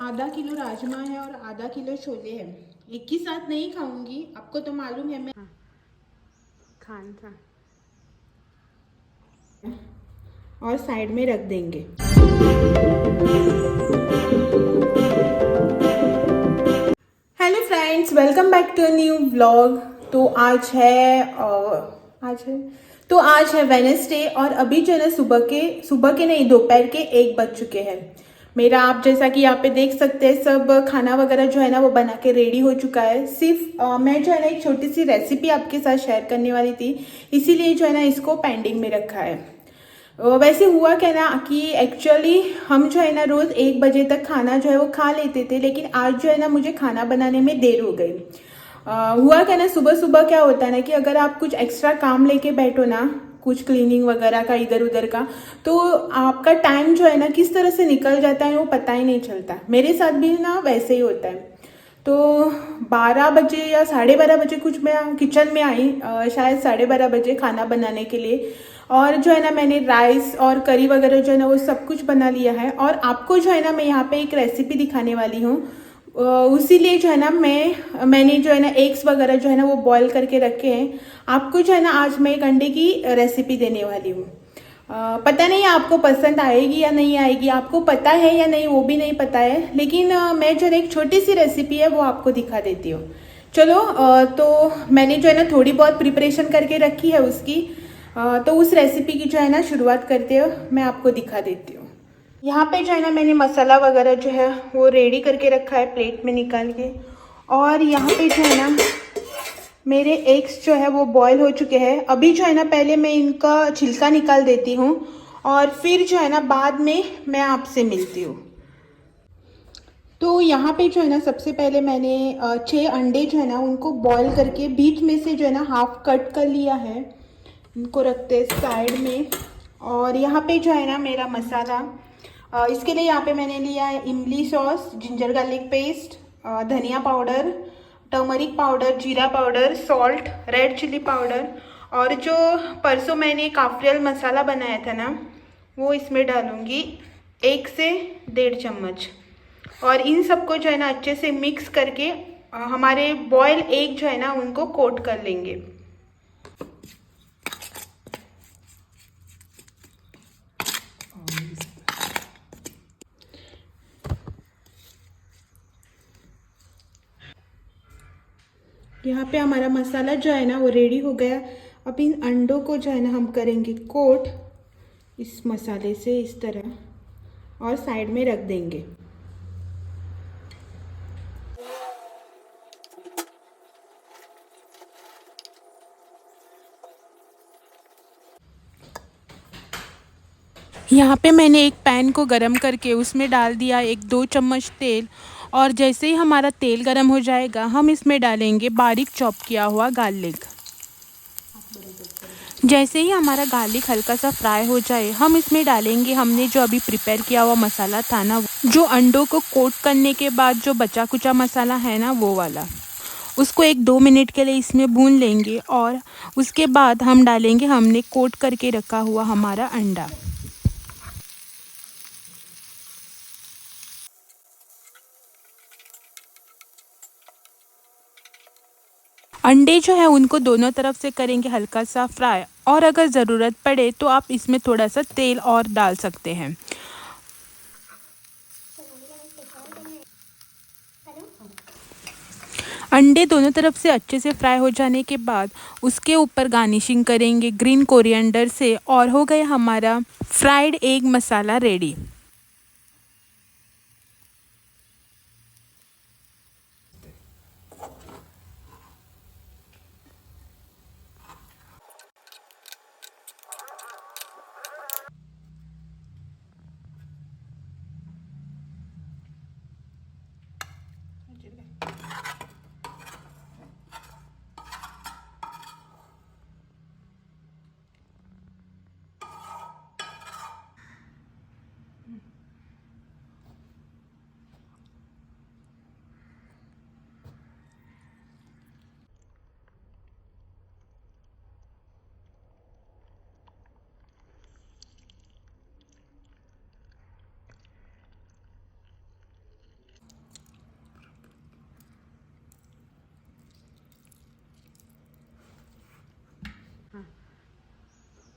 आधा किलो राजमा है और आधा किलो छोले हैं। एक ही साथ नहीं खाऊंगी, आपको तो मालूम है मैं खान था। और साइड में रख देंगे। Hello friends, welcome back to a new vlog. तो आज है वेडनेसडे और अभी जो है ना सुबह के नहीं, दोपहर के 1 बज चुके हैं। मेरा आप जैसा कि यहाँ पे देख सकते हैं सब खाना वगैरह जो है ना वो बना के रेडी हो चुका है। सिर्फ मैं जो है ना एक छोटी सी रेसिपी आपके साथ शेयर करने वाली थी, इसीलिए जो है ना इसको पेंडिंग में रखा है। वैसे हुआ क्या ना कि एक्चुअली हम जो है ना रोज 1 बजे तक खाना जो है वो खा लेते थे, लेकिन आज जो है ना मुझे खाना बनाने में देर हो गई। हुआ क्या ना, सुबह सुबह क्या होता है ना कि अगर आप कुछ एक्स्ट्रा काम लेके बैठो ना, कुछ क्लीनिंग वगैरह का इधर उधर का, तो आपका टाइम जो है ना किस तरह से निकल जाता है वो पता ही नहीं चलता। मेरे साथ भी ना वैसे ही होता है। तो 12 बजे या 12:30 बजे कुछ मैं किचन में आई, शायद 12:30 बजे खाना बनाने के लिए। और जो है ना मैंने राइस और करी वगैरह जो है ना वो सब कुछ बना लिया है। और आपको जो है ना मैं यहाँ पे एक रेसिपी दिखाने वाली हूँ। उसी लिए जो है ना मैंने जो है ना एग्स वगैरह जो है ना वो बॉईल करके रखे हैं। आपको जो है ना आज मैं एक अंडे की रेसिपी देने वाली हूँ। पता नहीं आपको पसंद आएगी या नहीं आएगी, आपको पता है या नहीं वो भी नहीं पता है, लेकिन मैं जो एक छोटी सी रेसिपी है वो आपको दिखा देती हूँ। चलो, तो मैंने जो है ना थोड़ी बहुत प्रिपरेशन करके रखी है उसकी। तो उस रेसिपी की जो है ना शुरुआत करते हुए मैं आपको दिखा देती हूँ। यहाँ पे जो है ना मैंने मसाला वगैरह जो है वो रेडी करके रखा है प्लेट में निकाल के। और यहाँ पे जो है ना मेरे एग्स जो है वो बॉईल हो चुके हैं। अभी जो है ना पहले मैं इनका छिलका निकाल देती हूँ और फिर जो है ना बाद में मैं आपसे मिलती हूँ। तो यहाँ पे जो है ना सबसे पहले मैंने 6 अंडे जो है ना उनको बॉईल करके बीच में से जो है ना हाफ कट कर लिया है। इनको रखते साइड में। और यहाँ पे जो है ना मेरा मसाला, इसके लिए यहाँ पे मैंने लिया है इमली सॉस, जिंजर गार्लिक पेस्ट, धनिया पाउडर, टर्मरिक पाउडर, जीरा powder, salt, red chilli powder. और जो परसों मैंने काफरियल मसाला बनाया था ना वो इसमें डालूंगी 1 से 1.5 चम्मच। और इन सबको जो है ना अच्छे से मिक्स करके हमारे बॉयल एग जो है ना उनको कोट कर लेंगे। यहाँ पे हमारा मसाला जो है ना वो रेडी हो गया। अब इन अंडों को जो है ना हम करेंगे कोट इस मसाले से इस तरह और साइड में रख देंगे। यहाँ पे मैंने एक पैन को गरम करके उसमें डाल दिया 1-2 चम्मच तेल। और जैसे ही हमारा तेल गरम हो जाएगा हम इसमें डालेंगे बारीक चॉप किया हुआ गार्लिक। जैसे ही हमारा गार्लिक हल्का सा फ्राई हो जाए हम इसमें डालेंगे हमने जो अभी प्रिपेयर किया हुआ मसाला था ना, जो अंडों को कोट करने के बाद जो बचा कुचा मसाला है ना वो वाला। उसको 1-2 मिनट के लिए इसमें भून लेंगे और उसके बाद हम डालेंगे हमने कोट करके रखा हुआ हमारा अंडा। अंडे जो है उनको दोनों तरफ से करेंगे हल्का सा फ्राई, और अगर ज़रूरत पड़े तो आप इसमें थोड़ा सा तेल और डाल सकते हैं। अंडे दोनों तरफ से अच्छे से फ्राई हो जाने के बाद उसके ऊपर गार्निशिंग करेंगे ग्रीन कोरिएंडर से, और हो गया हमारा फ्राइड एग मसाला रेडी।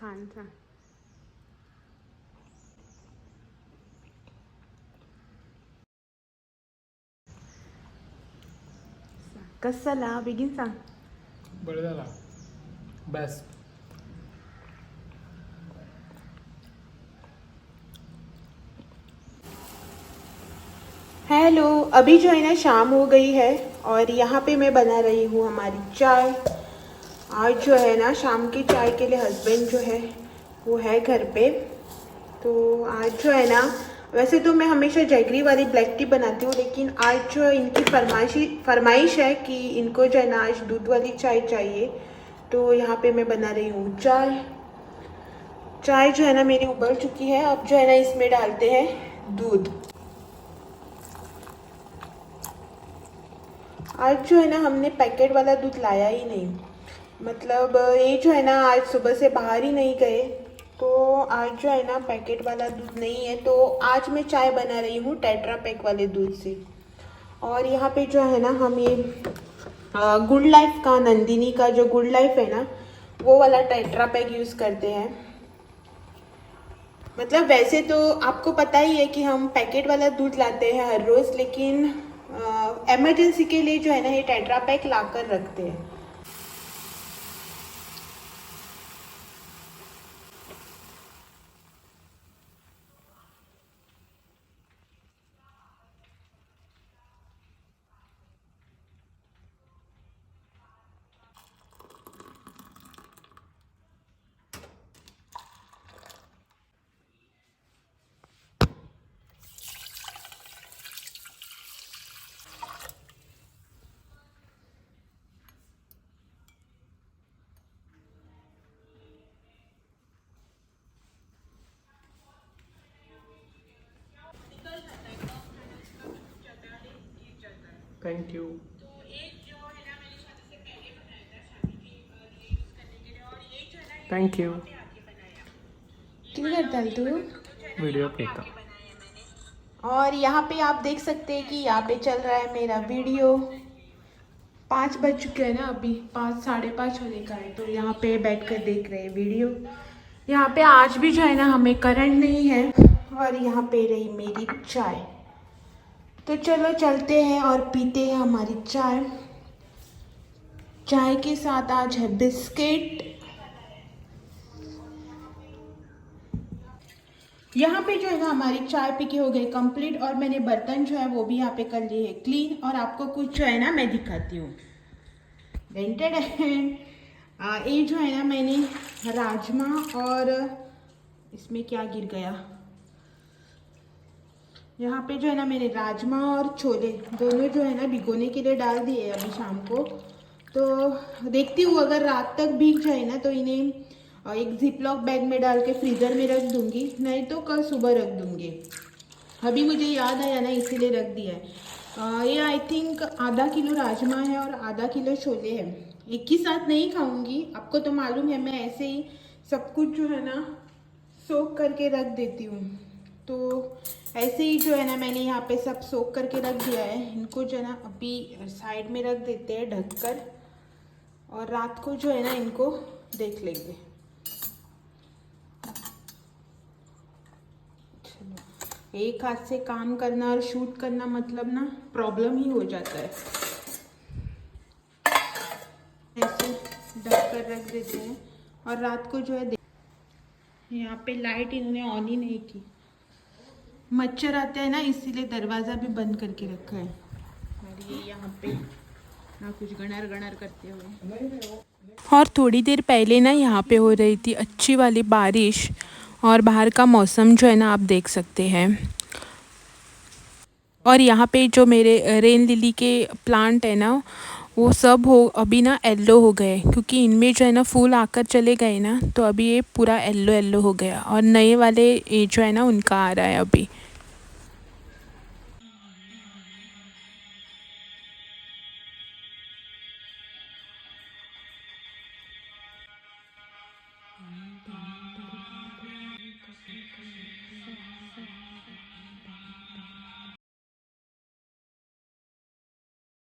खान था। कसं झाला बेगीन सांग. बरं झाला बेस्ट. हेलो, अभी जो है ना शाम हो गई है और यहाँ पे मैं बना रही हूँ हमारी चाय। आज जो है ना शाम की चाय के लिए हस्बैंड जो है वो है घर पे। तो आज जो है ना, वैसे तो मैं हमेशा जैगरी वाली ब्लैक टी बनाती हूँ, लेकिन आज जो इनकी फरमाइश है कि इनको जो है ना आज दूध वाली चाय चाहिए। तो यहाँ पे मैं बना रही हूँ चाय। चाय जो है ना मेरी उबल चुकी है। अब जो है ना इसमें डालते हैं दूध। आज जो है ना हमने पैकेट वाला दूध लाया ही नहीं, मतलब ये जो है ना आज सुबह से बाहर ही नहीं गए, तो आज जो है ना पैकेट वाला दूध नहीं है। तो आज मैं चाय बना रही हूँ टेट्रा पैक वाले दूध से। और यहाँ पे जो है ना हम ये गुड लाइफ का, नंदिनी का जो गुड लाइफ है ना, वो वाला टेट्रा पैक यूज़ करते हैं। मतलब वैसे तो आपको पता ही है कि हम पैकेट वाला दूध लाते हैं हर रोज़, लेकिन इमरजेंसी के लिए जो है ना ये टेट्रा पैक ला कर रखते हैं। Thank you. Thank you. क्यों करता है तू? वीडियो प्ले कर. और यहाँ पे आप देख सकते हैं कि यहाँ पे चल रहा है मेरा वीडियो। 5 बज चुके हैं ना, अभी 5 साढ़े 5 होने का है। तो यहाँ पे बैठ कर देख रहे हैं वीडियो। यहाँ पे आज भी जो है ना हमें करंट नहीं है। और यहाँ पे रही मेरी चाय। तो चलो चलते हैं और पीते हैं हमारी चाय। चाय के साथ आज है बिस्किट। यहाँ पे जो है ना हमारी चाय पी के हो गई कंप्लीट, और मैंने बर्तन जो है वो भी यहाँ पे कर लिए है क्लीन। और आपको कुछ जो है ना मैं दिखाती हूँ। रेंटेड है। ये जो है ना मैंने राजमा और इसमें क्या गिर गया, यहाँ पे जो है ना मैंने राजमा और छोले दोनों जो है ना भिगोने के लिए डाल दिए अभी शाम को। तो देखती हूँ अगर रात तक भीग जाए ना तो इन्हें एक जिपलॉक बैग में डाल के फ्रीज़र में रख दूँगी, नहीं तो कल सुबह रख दूँगी। अभी मुझे याद आया ना इसीलिए रख दिया है। ये आई थिंक आधा किलो राजमा है और आधा किलो छोले हैं। एक ही साथ नहीं खाऊंगी, आपको तो मालूम है मैं ऐसे ही सब कुछ जो है ना सोख करके रख देती हूँ। तो ऐसे ही जो है ना मैंने यहाँ पे सब सोख करके रख दिया है। इनको जो है ना अभी साइड में रख देते हैं ढककर, और रात को जो है ना इनको देख लेंगे। चलो, एक हाथ से काम करना और शूट करना मतलब ना प्रॉब्लम ही हो जाता है। ऐसे ढककर रख देते हैं और रात को जो है यहाँ पे लाइट इन्होंने ऑन ही नहीं की। मच्छर आते हैं ना, इसीलिए दरवाज़ा भी बंद करके रखा है। और ये यहाँ पे ना कुछ गणर गणर करते हुए। और थोड़ी देर पहले ना यहाँ पे हो रही थी अच्छी वाली बारिश, और बाहर का मौसम जो है ना आप देख सकते हैं। और यहाँ पे जो मेरे रेन लिली के प्लांट है ना, वो सब हो अभी ना येलो हो गए, क्योंकि इनमें जो है ना फूल आकर चले गए ना, तो अभी ये पूरा येलो येलो हो गया। और नए वाले ये जो है ना उनका आ रहा है अभी।